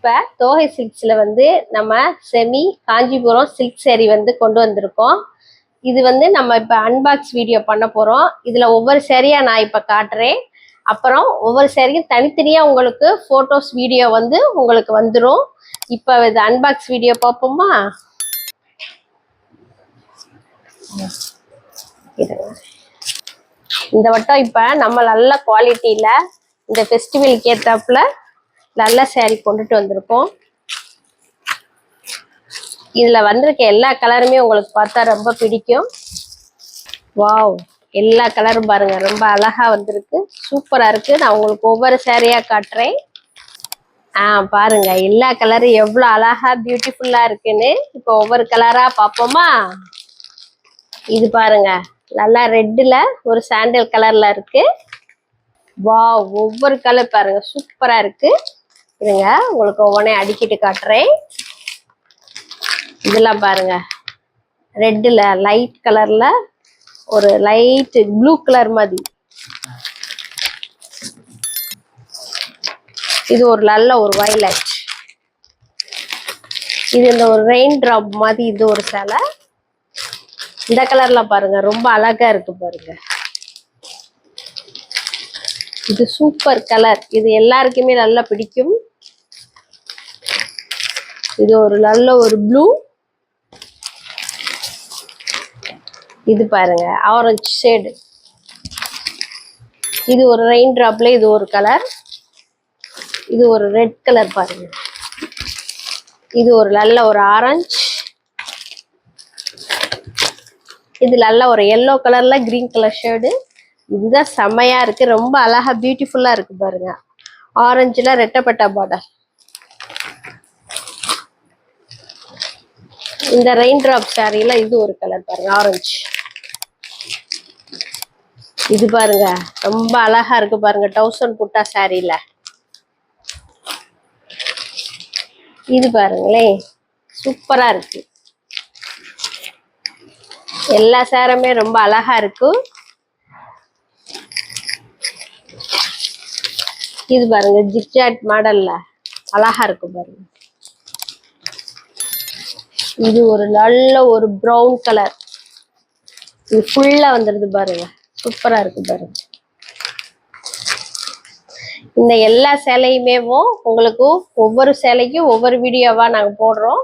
இப்ப தோகை சில்க்ஸ்ல வந்து நம்ம செமி காஞ்சிபுரம் சில்க் சேரீ வந்து கொண்டு வந்திருக்கோம். இது வந்து நம்ம இப்ப அன்பாக்ஸ் வீடியோ பண்ண போறோம். இதுல ஒவ்வொரு சேரீயா நான் இப்ப காட்டுறேன். அப்புறம் ஒவ்வொரு சேரீயும் தனித்தனியா உங்களுக்கு போட்டோஸ் வீடியோ வந்து உங்களுக்கு வந்துடும். இப்ப இது அன்பாக்ஸ் வீடியோ பார்ப்போமா? இந்த வட்டம் இப்ப நம்ம நல்ல குவாலிட்டியில இந்த ஃபெஸ்டிவலுக்கு ஏத்தாப்புல நல்ல சேரீ கொண்டுட்டு வந்திருக்கோம். இதுல வந்திருக்க எல்லா கலருமே உங்களுக்கு பார்த்தா ரொம்ப பிடிக்கும். வாவ், எல்லா கலரும் பாருங்க, ரொம்ப அழகா வந்திருக்கு, சூப்பரா இருக்கு. நான் உங்களுக்கு ஒவ்வொரு சேரீயா காட்டுறேன். பாருங்க எல்லா கலரும் எவ்வளவு அழகா பியூட்டிஃபுல்லா இருக்குன்னு. இப்போ ஒவ்வொரு கலரா பார்ப்போமா? இது பாருங்க, நல்லா ரெட்ல ஒரு சாண்டல் கலர்ல இருக்கு. வாவ், ஒவ்வொரு கலர் பாருங்க சூப்பரா இருக்கு. இருங்க உங்களுக்கு ஒவ்வொன்னே அடிக்கிட்டு காட்டுறேன். இதெல்லாம் பாருங்க, ரெட்ல லைட் கலர்ல ஒரு லைட் ப்ளூ கலர் மாதிரி. இது ஒரு நல்ல ஒரு வயலட். இது இந்த ஒரு ரெயின் டிராப் மாதிரி. இது ஒரு சேலை. இந்த கலர்ல பாருங்க ரொம்ப அழகா இருக்கு பாருங்க. இது சூப்பர் கலர், இது எல்லாருக்குமே நல்லா பிடிக்கும். இது ஒரு நல்ல ஒரு ப்ளூ. இது பாருங்க ஆரஞ்சு ஷேடு. இது ஒரு ரெயின் டிராப்ல இது ஒரு கலர். இது ஒரு ரெட் கலர் பாருங்க. இது ஒரு நல்ல ஒரு ஆரஞ்சு. இது நல்ல ஒரு எல்லோ கலர்ல கிரீன் கலர் ஷேடு. இதுதான் செம்மையா இருக்கு, ரொம்ப அழகா பியூட்டிஃபுல்லா இருக்கு பாருங்க. ஆரஞ்சுல ரெட்டப்பட்ட பார்டர். இந்த ரெயின் டிராப் சாரியில இது ஒரு கலர் பாருங்க, ஆரஞ்சு. இது பாருங்க ரொம்ப அழகா இருக்கு பாருங்க, 1000 புட்டா சாரியில. இது பாருங்களேன் சூப்பரா இருக்கு. எல்லா சேரமே ரொம்ப அழகா இருக்கு. இது பாருங்க ஜிக்ஜாட் மாடல்ல அழகா இருக்கு பாருங்க. இது ஒரு நல்ல ஒரு ப்ரௌன் கலர். இது ஃபுல்லா வந்துருது பாருங்க, சூப்பரா இருக்கு பாருங்க. இந்த எல்லா சேலையுமே உங்களுக்கு ஒவ்வொரு சேலைக்கும் ஒவ்வொரு வீடியோவா நாங்க போடுறோம்.